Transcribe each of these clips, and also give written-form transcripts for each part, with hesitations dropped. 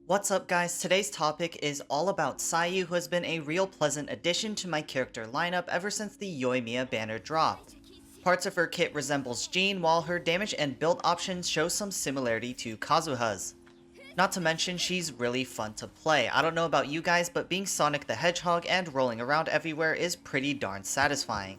What's up guys, today's topic is all about Sayu, who has been a real pleasant addition to my character lineup ever since the Yoimiya banner dropped. Parts of her kit resembles Jean, while her damage and build options show some similarity to Kazuha's. Not to mention, she's really fun to play. I don't know about you guys, but being Sonic the Hedgehog and rolling around everywhere is pretty darn satisfying.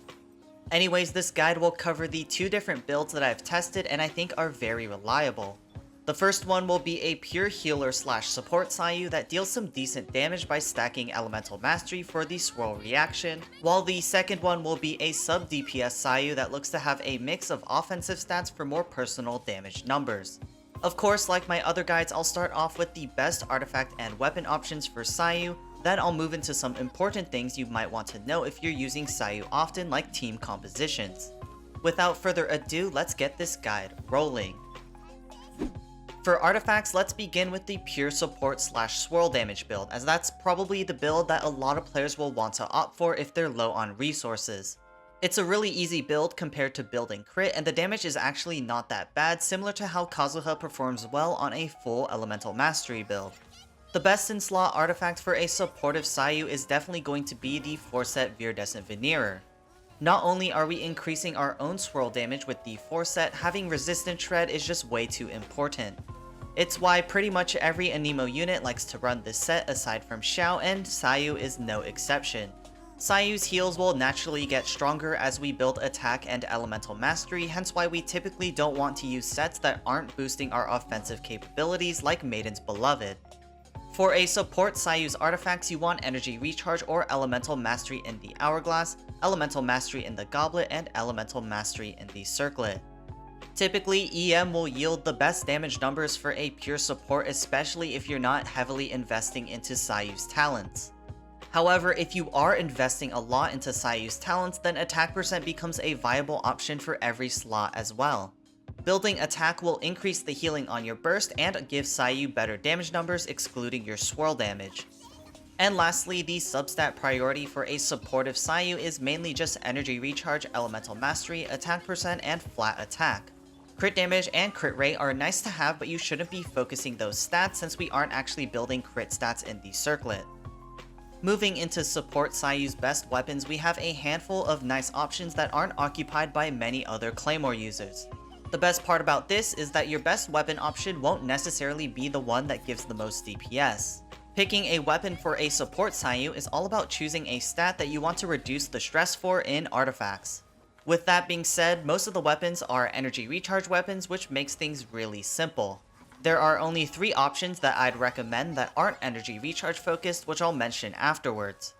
Anyways, this guide will cover the two different builds that I've tested and I think are very reliable. The first one will be a pure healer slash support Sayu that deals some decent damage by stacking elemental mastery for the swirl reaction, while the second one will be a sub DPS Sayu that looks to have a mix of offensive stats for more personal damage numbers. Of course, like my other guides, I'll start off with the best artifact and weapon options for Sayu, then I'll move into some important things you might want to know if you're using Sayu often, like team compositions. Without further ado, let's get this guide rolling. For artifacts, let's begin with the pure support slash swirl damage build, as that's probably the build that a lot of players will want to opt for if they're low on resources. It's a really easy build compared to building crit, and the damage is actually not that bad, similar to how Kazuha performs well on a full elemental mastery build. The best in slot artifact for a supportive Sayu is definitely going to be the 4-set Viridescent Veneerer. Not only are we increasing our own swirl damage with the 4-set, having resistant shred is just way too important. It's why pretty much every Anemo unit likes to run this set aside from Xiao, and Sayu is no exception. Sayu's heals will naturally get stronger as we build attack and elemental mastery, hence why we typically don't want to use sets that aren't boosting our offensive capabilities like Maiden's Beloved. For a support Sayu's artifacts, you want energy recharge or elemental mastery in the hourglass, elemental mastery in the goblet, and elemental mastery in the circlet. Typically, EM will yield the best damage numbers for a pure support, especially if you're not heavily investing into Sayu's talents. However, if you are investing a lot into Sayu's talents, then attack percent becomes a viable option for every slot as well. Building attack will increase the healing on your burst and give Sayu better damage numbers, excluding your swirl damage. And lastly, the substat priority for a supportive Sayu is mainly just energy recharge, elemental mastery, attack percent, and flat attack. Crit damage and crit rate are nice to have, but you shouldn't be focusing those stats since we aren't actually building crit stats in the circlet. Moving into support Sayu's best weapons, we have a handful of nice options that aren't occupied by many other Claymore users. The best part about this is that your best weapon option won't necessarily be the one that gives the most DPS. Picking a weapon for a support Sayu is all about choosing a stat that you want to reduce the stress for in artifacts. With that being said, most of the weapons are energy recharge weapons, which makes things really simple. There are only 3 options that I'd recommend that aren't energy recharge focused, which I'll mention afterwards.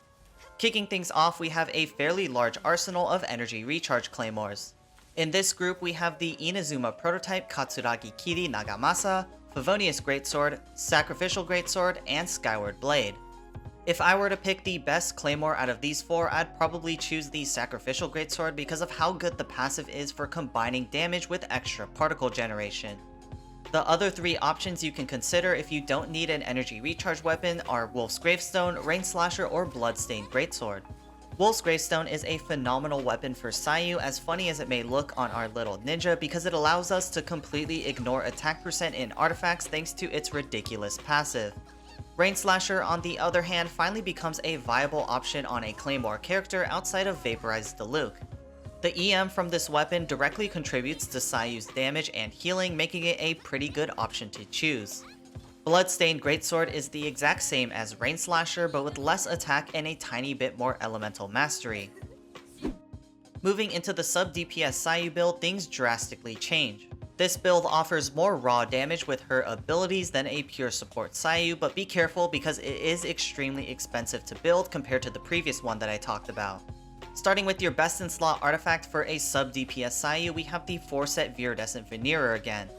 Kicking things off, we have a fairly large arsenal of energy recharge claymores. In this group, we have the Inazuma prototype Katsuragi Kiri Nagamasa, Favonius Greatsword, Sacrificial Greatsword, and Skyward Blade. If I were to pick the best claymore out of these 4, I'd probably choose the Sacrificial Greatsword because of how good the passive is for combining damage with extra particle generation. The other 3 options you can consider if you don't need an energy recharge weapon are Wolf's Gravestone, Rain Slasher, or Bloodstained Greatsword. Wolf's Gravestone is a phenomenal weapon for Sayu, as funny as it may look on our little ninja, because it allows us to completely ignore attack percent in artifacts thanks to its ridiculous passive. Rain Slasher, on the other hand, finally becomes a viable option on a Claymore character outside of Vaporized Diluc. The EM from this weapon directly contributes to Sayu's damage and healing, making it a pretty good option to choose. Bloodstained Greatsword is the exact same as Rain Slasher, but with less attack and a tiny bit more elemental mastery. Moving into the sub DPS Sayu build, things drastically change. This build offers more raw damage with her abilities than a pure support Sayu, but be careful because it is extremely expensive to build compared to the previous one that I talked about. Starting with your best in slot artifact for a sub DPS Sayu, we have the 4-set Viridescent Veneerer again.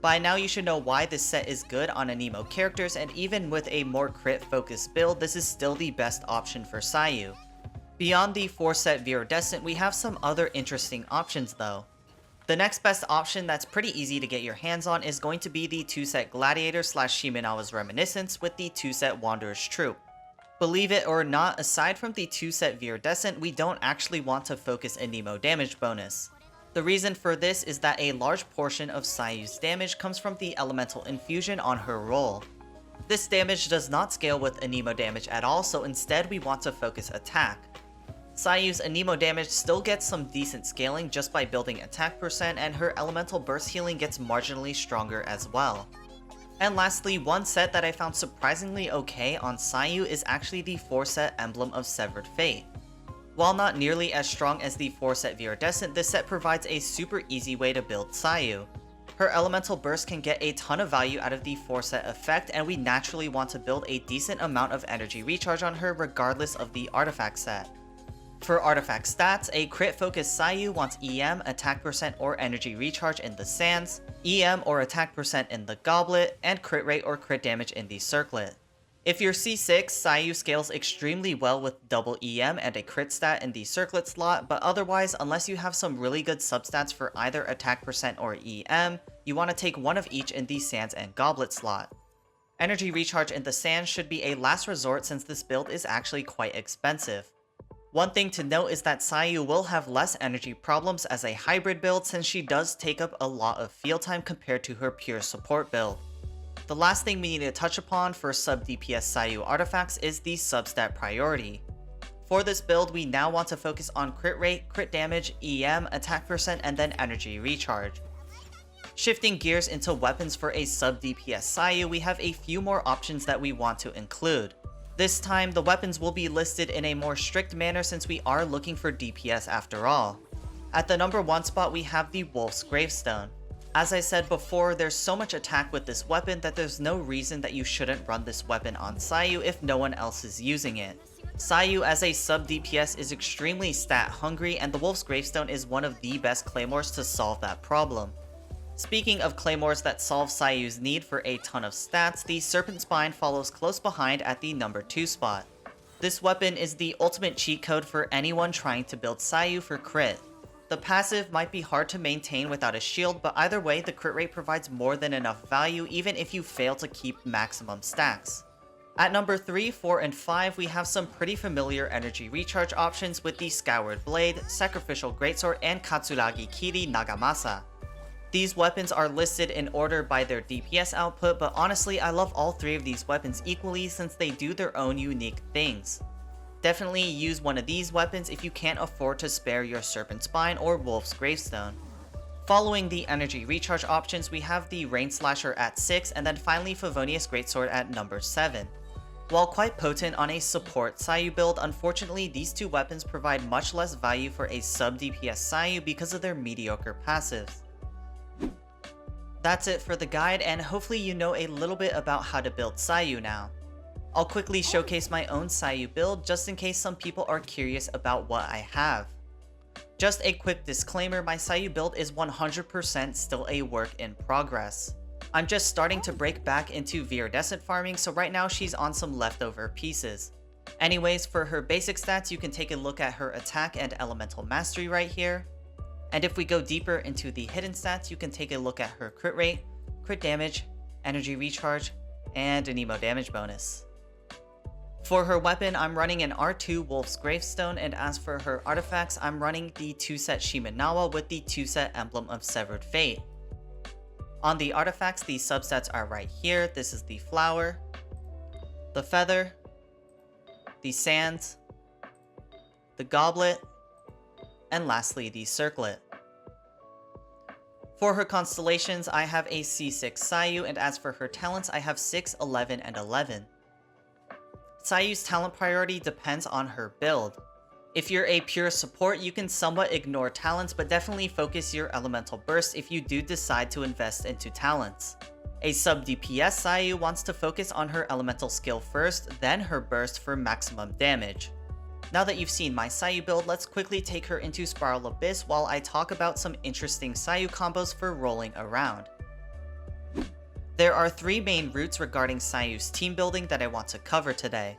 By now you should know why this set is good on Anemo characters, and even with a more crit focused build, this is still the best option for Sayu. Beyond the 4-set Viridescent, we have some other interesting options though. The next best option that's pretty easy to get your hands on is going to be the 2-set Gladiator slash Shimenawa's Reminiscence with the 2-set Wanderer's Troop. Believe it or not, aside from the 2-set Viridescent, we don't actually want to focus Anemo damage bonus. The reason for this is that a large portion of Sayu's damage comes from the elemental infusion on her roll. This damage does not scale with Anemo damage at all, so instead we want to focus attack. Sayu's Anemo damage still gets some decent scaling just by building attack percent, and her elemental burst healing gets marginally stronger as well. And lastly, one set that I found surprisingly okay on Sayu is actually the 4-set Emblem of Severed Fate. While not nearly as strong as the 4-set Viridescent, this set provides a super easy way to build Sayu. Her elemental burst can get a ton of value out of the 4-set effect, and we naturally want to build a decent amount of energy recharge on her regardless of the artifact set. For artifact stats, a crit focused Sayu wants EM, attack percent or energy recharge in the Sands, EM or attack percent in the Goblet, and crit rate or crit damage in the Circlet. If you're C6, Sayu scales extremely well with double EM and a crit stat in the Circlet slot, but otherwise, unless you have some really good substats for either attack percent or EM, you want to take one of each in the Sands and Goblet slot. Energy recharge in the Sands should be a last resort since this build is actually quite expensive. One thing to note is that Sayu will have less energy problems as a hybrid build since she does take up a lot of field time compared to her pure support build. The last thing we need to touch upon for sub DPS Sayu artifacts is the substat priority. For this build, we now want to focus on crit rate, crit damage, EM, attack percent, and then energy recharge. Shifting gears into weapons for a sub DPS Sayu, we have a few more options that we want to include. This time, the weapons will be listed in a more strict manner since we are looking for DPS after all. At the number 1 spot, we have the Wolf's Gravestone. As I said before, there's so much attack with this weapon that there's no reason that you shouldn't run this weapon on Sayu if no one else is using it. Sayu as a sub DPS is extremely stat hungry, and the Wolf's Gravestone is one of the best claymores to solve that problem. Speaking of claymores that solve Sayu's need for a ton of stats, the Serpent Spine follows close behind at the number 2 spot. This weapon is the ultimate cheat code for anyone trying to build Sayu for crit. The passive might be hard to maintain without a shield, but either way the crit rate provides more than enough value even if you fail to keep maximum stacks. At number 3, 4, and 5 we have some pretty familiar energy recharge options with the Skyward Blade, Sacrificial Greatsword, and Katsuragi Kiri Nagamasa. These weapons are listed in order by their DPS output, but honestly I love all 3 of these weapons equally since they do their own unique things. Definitely use one of these weapons if you can't afford to spare your Serpent Spine or Wolf's Gravestone. Following the energy recharge options, we have the Rain Slasher at 6, and then finally Favonius Greatsword at number 7. While quite potent on a support Sayu build, unfortunately these 2 weapons provide much less value for a sub DPS Sayu because of their mediocre passives. That's it for the guide, and hopefully you know a little bit about how to build Sayu now. I'll quickly showcase my own Sayu build just in case some people are curious about what I have. Just a quick disclaimer, my Sayu build is 100% still a work in progress. I'm just starting to break back into Viridescent farming, so right now she's on some leftover pieces. Anyways, for her basic stats, you can take a look at her attack and elemental mastery right here. And if we go deeper into the hidden stats, you can take a look at her crit rate, crit damage, energy recharge, and Anemo damage bonus. For her weapon, I'm running an R2 Wolf's Gravestone, and as for her artifacts, I'm running the 2-set Shimenawa with the 2-set Emblem of Severed Fate. On the artifacts, the substats are right here. This is the Flower, the Feather, the Sands, the Goblet, and lastly the Circlet. For her constellations, I have a C6 Sayu, and as for her talents, I have 6, 11, and 11. Sayu's talent priority depends on her build. If you're a pure support, you can somewhat ignore talents, but definitely focus your elemental burst if you do decide to invest into talents. A sub DPS Sayu wants to focus on her elemental skill first, then her burst for maximum damage. Now that you've seen my Sayu build, let's quickly take her into Spiral Abyss while I talk about some interesting Sayu combos for rolling around. There are 3 main routes regarding Sayu's team building that I want to cover today.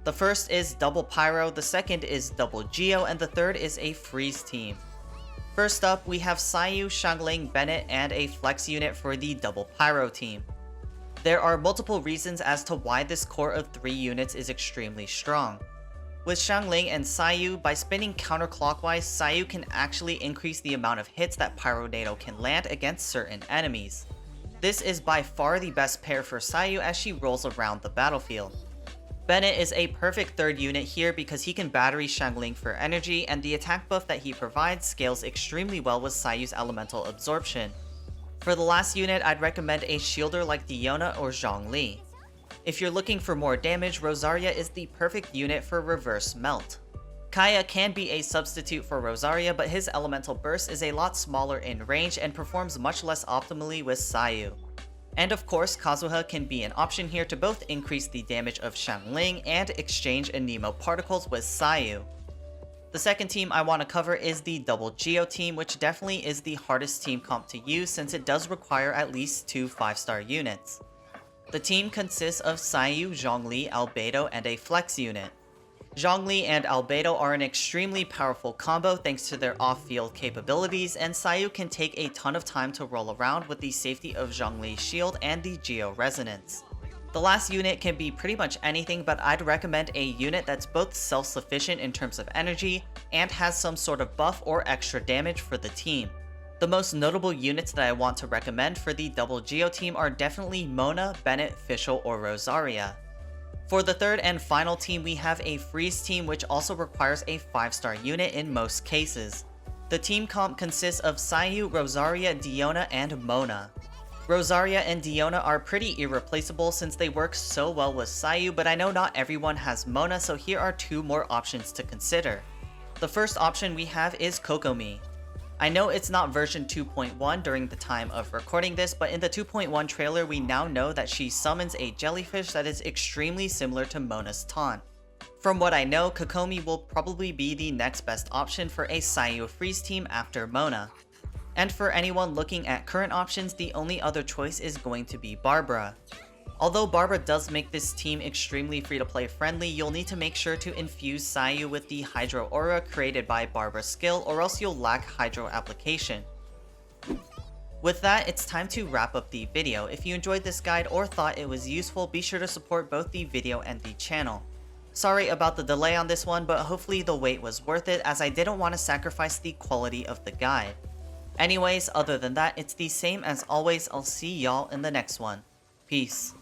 The first is double Pyro, the second is double Geo, and the third is a freeze team. First up, we have Sayu, Xiangling, Bennett, and a flex unit for the double Pyro team. There are multiple reasons as to why this core of 3 units is extremely strong. With Xiangling and Sayu, by spinning counterclockwise, Sayu can actually increase the amount of hits that Pyronado can land against certain enemies. This is by far the best pair for Sayu as she rolls around the battlefield. Bennett is a perfect third unit here because he can battery Xiangling for energy, and the attack buff that he provides scales extremely well with Sayu's elemental absorption. For the last unit, I'd recommend a shielder like Diona or Zhongli. If you're looking for more damage, Rosaria is the perfect unit for reverse melt. Kaya can be a substitute for Rosaria, but his elemental burst is a lot smaller in range and performs much less optimally with Sayu. And of course, Kazuha can be an option here to both increase the damage of Xiangling and exchange Anemo particles with Sayu. The second team I want to cover is the Double Geo team, which definitely is the hardest team comp to use since it does require at least 2 5-star units. The team consists of Sayu, Zhongli, Albedo, and a flex unit. Zhongli and Albedo are an extremely powerful combo thanks to their off-field capabilities, and Sayu can take a ton of time to roll around with the safety of Zhongli's shield and the Geo Resonance. The last unit can be pretty much anything, but I'd recommend a unit that's both self-sufficient in terms of energy and has some sort of buff or extra damage for the team. The most notable units that I want to recommend for the Double Geo team are definitely Mona, Bennett, Fischl, or Rosaria. For the third and final team, we have a Freeze team, which also requires a 5-star unit in most cases. The team comp consists of Sayu, Rosaria, Diona, and Mona. Rosaria and Diona are pretty irreplaceable since they work so well with Sayu, but I know not everyone has Mona, so here are 2 more options to consider. The first option we have is Kokomi. I know it's not version 2.1 during the time of recording this, but in the 2.1 trailer we now know that she summons a jellyfish that is extremely similar to Mona's taunt. From what I know, Kokomi will probably be the next best option for a Sayu Freeze team after Mona. And for anyone looking at current options, the only other choice is going to be Barbara. Although Barbara does make this team extremely free-to-play friendly, you'll need to make sure to infuse Sayu with the Hydro Aura created by Barbara's skill, or else you'll lack Hydro application. With that, it's time to wrap up the video. If you enjoyed this guide or thought it was useful, be sure to support both the video and the channel. Sorry about the delay on this one, but hopefully the wait was worth it as I didn't want to sacrifice the quality of the guide. Anyways, other than that, it's the same as always. I'll see y'all in the next one. Peace.